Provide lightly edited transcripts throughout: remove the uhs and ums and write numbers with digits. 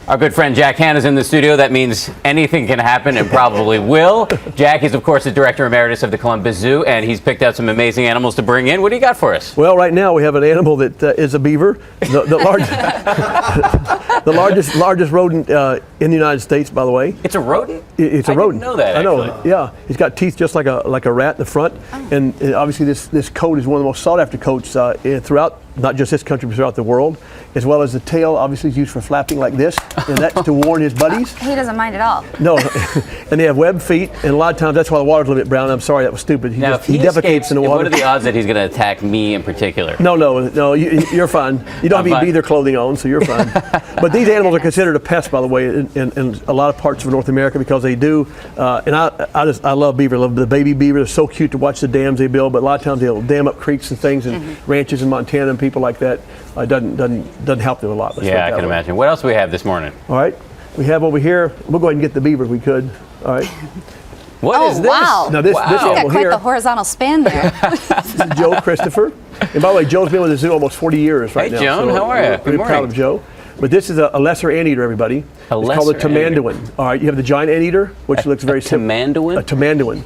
Our good friend Jack Hanna's in the studio. That means anything can happen and probably will. Jack is, of course, the director emeritus of the Columbus Zoo, and he's picked out some amazing animals to bring in. What do you got for us? Well, right now we have an animal that is a beaver, the largest rodent in the United States, by the way. It's a rodent? It's a rodent. I didn't know that, I know, actually. yeah. He's got teeth just like a rat in the front, and obviously this coat is one of the most sought-after coats throughout, not just this country, but throughout the world, as well as the tail obviously is used for flapping like this, and that's to warn his buddies. He doesn't mind at all. No, and they have webbed feet, and a lot of times that's why the water's a little bit brown. I'm sorry, that was stupid. He defecates in the water. What are the odds that he's going to attack me in particular? No, you're fine. You don't have any beaver clothing on, so you're fine. But these animals are considered a pest, by the way, in a lot of parts of North America because they do. And I love beaver. I love the baby beaver. They're so cute to watch the dams they build. But a lot of times they'll dam up creeks and things and ranches in Montana and people like that. Doesn't help them a lot. Yeah, I can imagine. What else do we have this morning? All right, we have over here. We'll go ahead and get the beaver if we could. All right. What is this? Wow. Now this He's got animal quite here. the horizontal span there. This is Joe Christopher. And by the way, Joe's been with the zoo almost 40 years right now. Hey, Joan, how are you? We're pretty proud of Joe. But this is a lesser anteater, everybody. It's called a tamanduan. All right, you have the giant anteater, which looks very similar. Tamanduan? A tamanduan.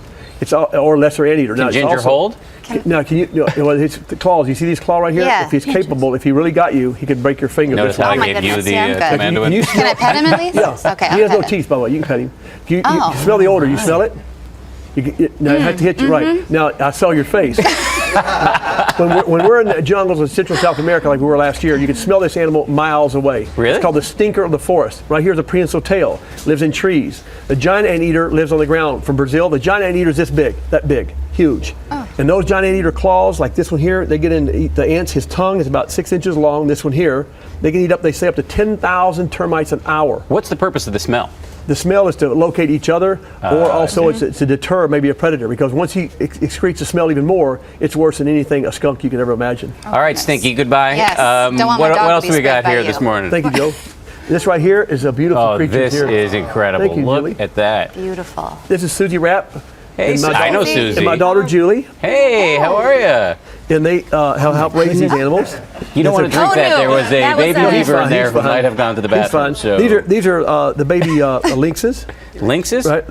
Or lesser anteater. Can Ginger hold? Now, can you? Well, his claws. You see these claws right here? Yeah. If he's capable, if he really got you, he could break your finger. Notice how Oh my I gave you goodness, the yeah, I'm good. tamanduan? Can I pet him at least? Yeah. Okay, He has I'll no pet him. teeth, by the way. You can pet him. You smell the odor. You smell it? Now, I have to hit you right. Now, I saw your face. when we're in the jungles in Central South America, like we were last year, you can smell this animal miles away. Really? It's called the stinker of the forest. Right here's a prehensile tail. Lives in trees. The giant anteater lives on the ground. From Brazil, the giant anteater is this big, that big, huge. And those giant anteater claws, like this one here, they get in to eat the ants. His tongue is about 6 inches long. This one here, they can eat up. They say up to 10,000 termites an hour. What's the purpose of the smell? The smell is to locate each other, or also it's to deter maybe a predator, because once he excretes the smell even more, it's worse than anything a skunk you can ever imagine. All right, Stinky, goodbye. Yes. Don't want my what dog to else be do we got sprayed by here you. this morning? Thank you, Joe. This right here is a beautiful creature. This here. is incredible. Thank you, Look Julie. at that. Beautiful. This is Susie Rapp. Hey, and my I know daughter- Susie. And my daughter Julie, Hey, how are you? and they help raise these animals. You don't want to drink Oh, that. no. There was a That was baby a- beaver in He's there who fine. might have gone to the He's bathroom. fine. So. These are the baby lynxes, Lynxes? right?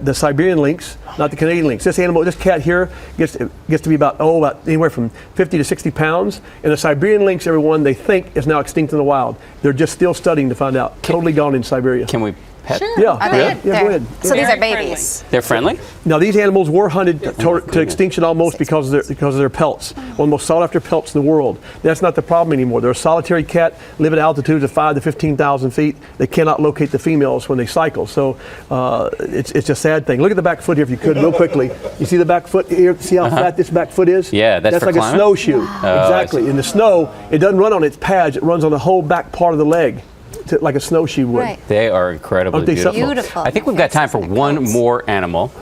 The Siberian lynx, not the Canadian lynx. This cat here gets to be about anywhere from 50 to 60 pounds. And the Siberian lynx, everyone they think is now extinct in the wild. They're just still studying to find out. Totally gone in Siberia. Can we pet? Yeah, Are they? yeah, go ahead. So these are babies. They're friendly? Now these animals were hunted to extinction almost because of their pelts. One of the most sought after pelts in the world. That's not the problem anymore. They're a solitary cat, live at altitudes of 5,000 to 15,000 feet. They cannot locate the females when they cycle. So it's a sad thing. Look at the back foot here if you could, real quickly. You see the back foot here? See how flat this back foot is? Yeah, that's for like climbing? a snowshoe. I Exactly. see. In the snow, it doesn't run on its pads. It runs on the whole back part of the leg, like a snowshoe would. Right. They are incredibly Aren't they beautiful. something? Beautiful. I think we've got time for one more animal.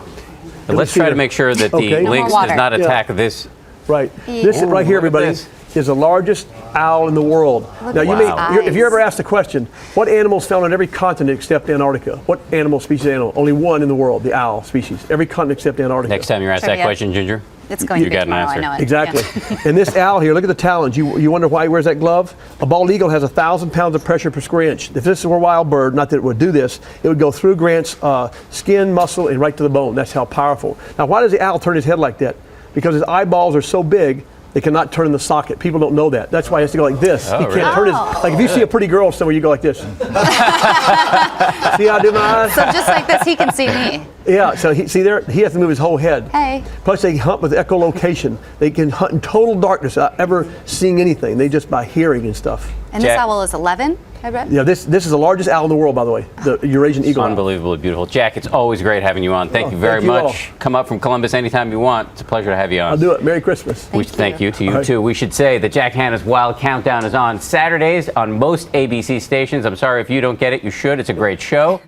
But let's try to make sure that the Okay. No lynx more does water. not Yeah. attack this. Right. This right here, look at everybody, this. is the largest owl in the world. Now, you Wow. if you ever asked the question, what animals found on every continent except Antarctica? What species of animal? Only one in the world, the owl species. Every continent except Antarctica. Next time you're asked that Trivia. question, Ginger. It's going to You be got an tomorrow, answer. I know it. Exactly. Yeah. And this owl here, look at the talons. You wonder why he wears that glove? A bald eagle has 1,000 pounds of pressure per square inch. If this were a wild bird, not that it would do this, it would go through Grant's skin, muscle, and right to the bone. That's how powerful. Now, why does the owl turn his head like that? Because his eyeballs are so big, they cannot turn in the socket. People don't know that. That's why he has to go like this. He can't really? turn his, like if you see a pretty girl somewhere, you go like this. See how I do my eyes? So just like this, he can see me. Yeah, so he has to move his whole head. Hey. Plus they hunt with echolocation. They can hunt in total darkness without ever seeing anything. They just by hearing and stuff. And this Jack. owl is 11, I read? Yeah, this is the largest owl in the world, by the way, the Eurasian eagle owl. Unbelievably beautiful. Jack, it's always great having you on. Thank you very thank you all. much. Come up from Columbus anytime you want. It's a pleasure to have you on. I'll do it. Merry Christmas. Thank you to you All right. too. We should say that Jack Hanna's Wild Countdown is on Saturdays on most ABC stations. I'm sorry if you don't get it. You should. It's a great show.